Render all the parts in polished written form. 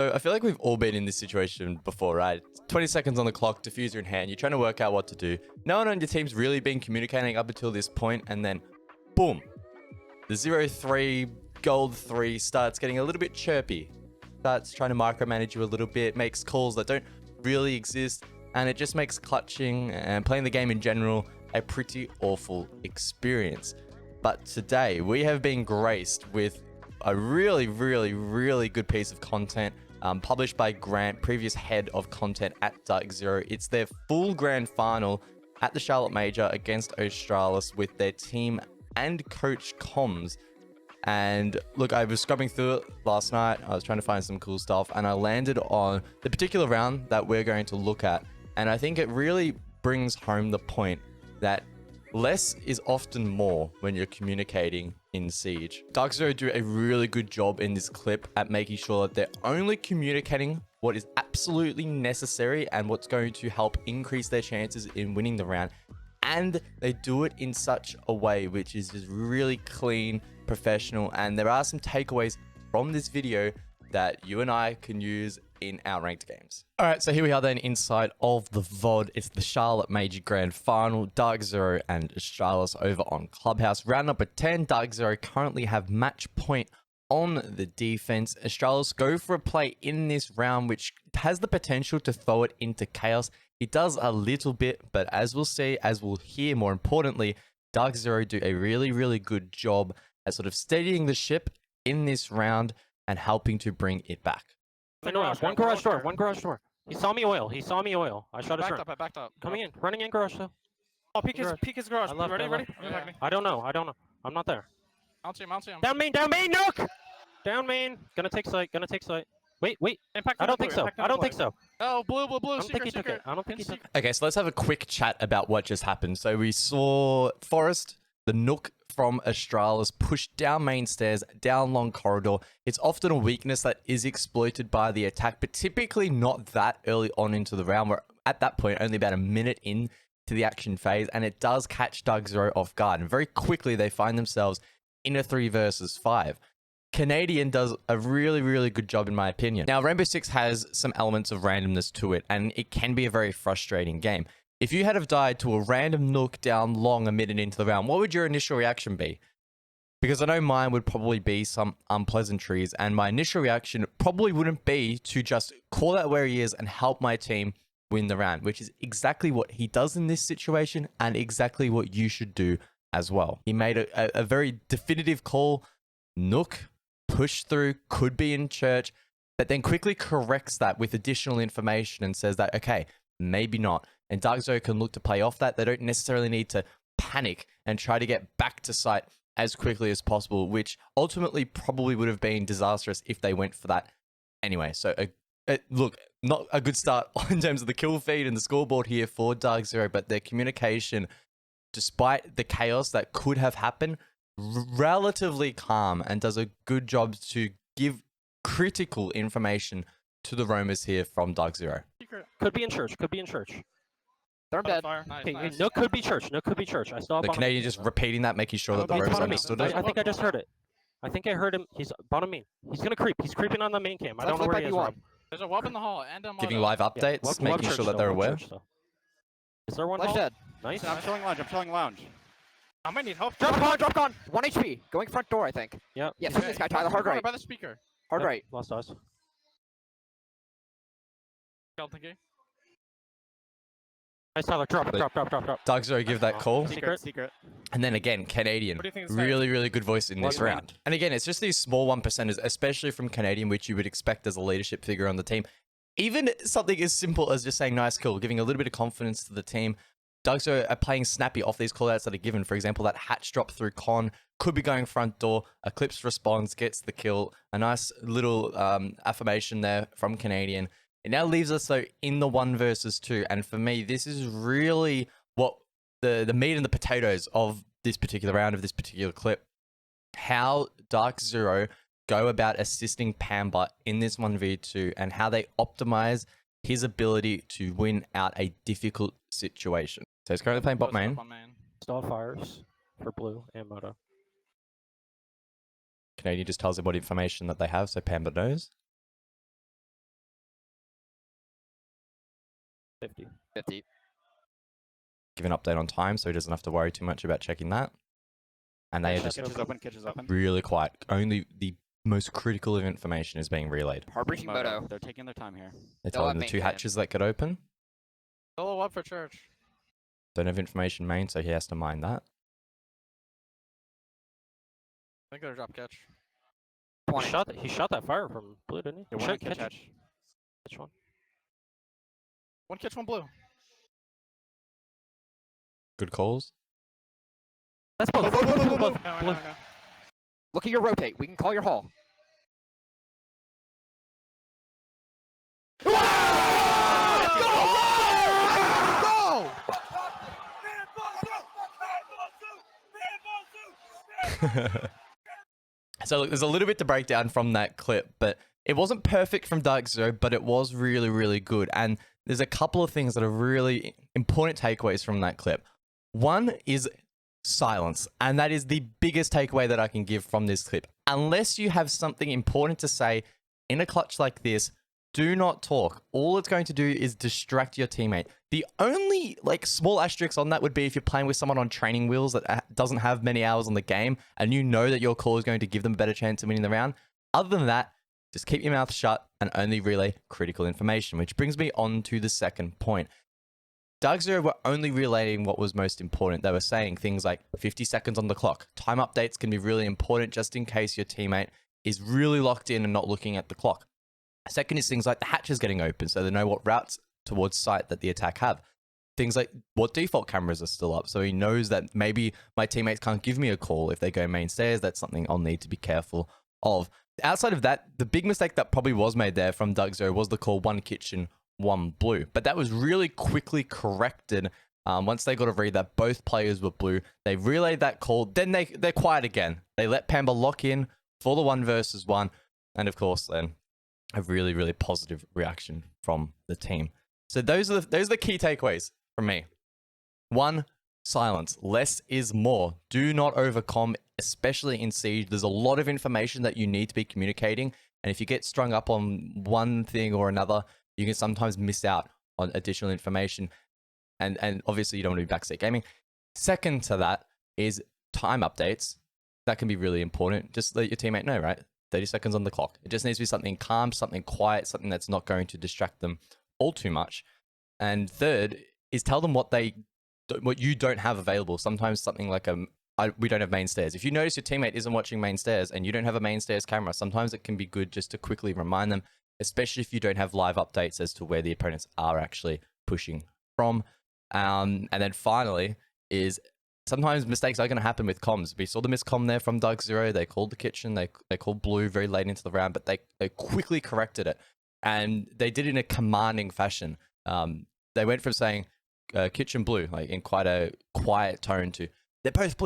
So I feel like we've all been in this situation before, right? 20 seconds on the clock, diffuser in hand, you're trying to work out what to do. No one on your team's really been communicating up until this point, and then boom, the 0-3 gold 3 starts getting a little bit chirpy. Starts trying to micromanage you a little bit, makes calls that don't really exist, and it just makes clutching and playing the game in general a pretty awful experience. But today we have been graced with a really good piece of content published by Grant, previous head of content at DarkZero. It's their full grand final at the Charlotte Major against Astralis with their team and coach comms. And look, I was scrubbing through it last night. I was trying to find some cool stuff, and I landed on the particular round that we're going to look at. And I think it really brings home the point that less is often more when you're communicating in Siege. DarkZero do a really good job in this clip at making sure that they're only communicating what is absolutely necessary and what's going to help increase their chances in winning the round. And they do it in such a way which is just really clean, professional, and there are some takeaways from this video that you and I can use in our ranked games. All right, so here we are then inside of the VOD. It's the Charlotte Major Grand Final, DarkZero and Astralis over on Clubhouse. Round number 10, DarkZero currently have match point on the defense. Astralis go for a play in this round, which has the potential to throw it into chaos. It does a little bit, but as we'll see, as we'll hear more importantly, DarkZero do a really good job at sort of steadying the ship in this round and helping to bring it back. One garage door. He saw me oil. I shot his turn. I backed up. Coming in, running in garage though. Oh, peek his garage. Ready? Yeah. I don't know. I'm not there. I'll see him. Down main, Nook! Down main. Gonna take site. Wait. I don't think so. Oh, blue. I don't think he took it. Okay, so let's have a quick chat about what just happened. So we saw Forest, the Nook from Astralis, push down main stairs, down long corridor. It's often a weakness that is exploited by the attack, but typically not that early on into the round. We're at that point only about a minute in to the action phase, and it does catch DarkZero off guard. And very quickly they find themselves in a 3 versus 5. Canadian does a really good job in my opinion. Now, Rainbow Six has some elements of randomness to it, and it can be a very frustrating game. If you had have died to a random Nook down long a minute into the round, what would your initial reaction be? Because I know mine would probably be some unpleasantries, and my initial reaction probably wouldn't be to just call out where he is and help my team win the round, which is exactly what he does in this situation and exactly what you should do as well. He made a very definitive call. Nook, push through, could be in church, but then quickly corrects that with additional information and says that, okay, maybe not. And DarkZero can look to play off that. They don't necessarily need to panic and try to get back to site as quickly as possible, which ultimately probably would have been disastrous if they went for that anyway. So, look, not a good start in terms of the kill feed and the scoreboard here for DarkZero, but their communication, despite the chaos that could have happened, relatively calm and does a good job to give critical information to the roamers here from DarkZero. Could be in church. They're dead. Okay, Nook could be church. I saw The Canadian just repeating that, making sure that the roamers understood it. I think I just heard it. I think I heard him. He's bottom main. He's gonna creep. He's creeping on the main cam. I don't know where he is. There's a wub in the hall and a Giving live updates, making sure that they're aware. Is there one? Dead. Nice. I'm showing lounge. I might need help. Drop on. 1 HP. Going front door, I think. Yep. Yeah, see this guy, Tyler. Hard right. By the speaker. Hard right. Lost us. Thinking. Nice, Tyler. Drop. DarkZero give that call. Secret. And then again, Canadian, What do you think is really good voice in this round. And again, it's just these small 1%ers, especially from Canadian, which you would expect as a leadership figure on the team. Even something as simple as just saying nice kill, giving a little bit of confidence to the team. DarkZero are playing snappy off these callouts that are given. For example, that hatch drop through con could be going front door. Eclipse responds, gets the kill. A nice little affirmation there from Canadian. It now leaves us though in the 1 versus 2, and for me, this is really what the meat and the potatoes of this particular round, of this particular clip. How DarkZero go about assisting Pamba in this 1v2 and how they optimize his ability to win out a difficult situation. So he's currently playing bot main. Stall fires for blue and Moto. Canadian just tells him what information that they have, so Pamba knows. 50. 50. Give an update on time so he doesn't have to worry too much about checking that. And they are just Kitchen is open. really quiet. Only the most critical of information is being relayed. Hard-breaching moto. They're taking their time here. They They'll told have him the two main cannon. hatches that could open. Solo up for church. Don't have information main, so he has to mine that. I think they're drop catch. 20. He shot that fire from blue, didn't he? They're He one shot catch catch. hatch. Catch one. One catch, one blue. Good calls. That's both. No, Both. no, Blue. no. Look at your rotate. We can call your haul. So look, there's a little bit to break down from that clip, but it wasn't perfect from DarkZero, but it was really, really good. And there's a couple of things that are really important takeaways from that clip. One is silence, and that is the biggest takeaway that I can give from this clip. Unless you have something important to say in a clutch like this, do not talk. All it's going to do is distract your teammate. The only small asterisk on that would be if you're playing with someone on training wheels that doesn't have many hours on the game and you know that your call is going to give them a better chance of winning the round. Other than that, just keep your mouth shut and only relay critical information, which brings me on to the second point. DarkZero were only relaying what was most important. They were saying things like 50 seconds on the clock. Time updates can be really important just in case your teammate is really locked in and not looking at the clock. Second is things like the hatches getting open so they know what routes towards site that the attack have. Things like what default cameras are still up so he knows that maybe my teammates can't give me a call if they go main stairs. That's something I'll need to be careful of. Outside of that, the big mistake that probably was made there from DarkZero was the call one kitchen, one blue. But that was really quickly corrected once they got a read that both players were blue. They relayed that call, then they're quiet again. They let Pamba lock in for the 1 versus 1. And of course, then a really, really positive reaction from the team. So those are the key takeaways from me. 1, silence. Less is more. Do not overcome, especially in Siege. There's a lot of information that you need to be communicating. And if you get strung up on one thing or another, you can sometimes miss out on additional information. And obviously you don't want to be backseat gaming. Second to that is time updates. That can be really important. Just let your teammate know, right? 30 seconds on the clock. It just needs to be something calm, something quiet, something that's not going to distract them all too much. And third is tell them what you don't have available. Sometimes something like we don't have main stairs. If you notice your teammate isn't watching main stairs and you don't have a main stairs camera, sometimes it can be good just to quickly remind them, especially if you don't have live updates as to where the opponents are actually pushing from. And then finally is sometimes mistakes are going to happen with comms. We saw the miscomm there from DarkZero. They called the kitchen. They called blue very late into the round, but they quickly corrected it. And they did it in a commanding fashion. They went from saying kitchen blue, in quite a quiet tone, to they're both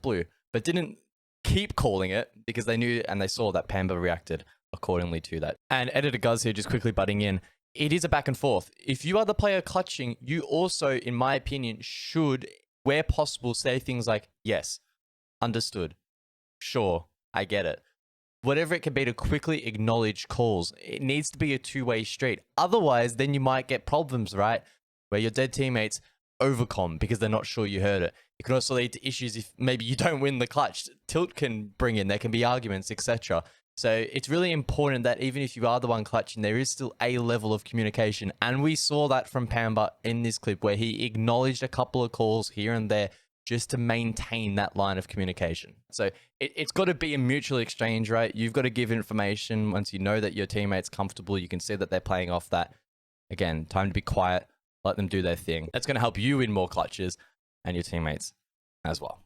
blue, but didn't keep calling it because they knew and they saw that Pamba reacted accordingly to that. And Editor Guz here just quickly butting in. It is a back and forth. If you are the player clutching, you also, in my opinion, should, where possible, say things like, yes, understood, sure, I get it. Whatever it can be to quickly acknowledge calls. It needs to be a two-way street. Otherwise, then you might get problems, right? Where your dead teammates overcom because they're not sure you heard it. It can also lead to issues if maybe you don't win the clutch. Tilt can bring in, there can be arguments, etc. So it's really important that even if you are the one clutching, there is still a level of communication. And we saw that from Pamba in this clip where he acknowledged a couple of calls here and there just to maintain that line of communication. So it's got to be a mutual exchange, right? You've got to give information once you know that your teammate's comfortable. You can see that they're playing off that. Again, time to be quiet, let them do their thing. That's going to help you win more clutches and your teammates as well.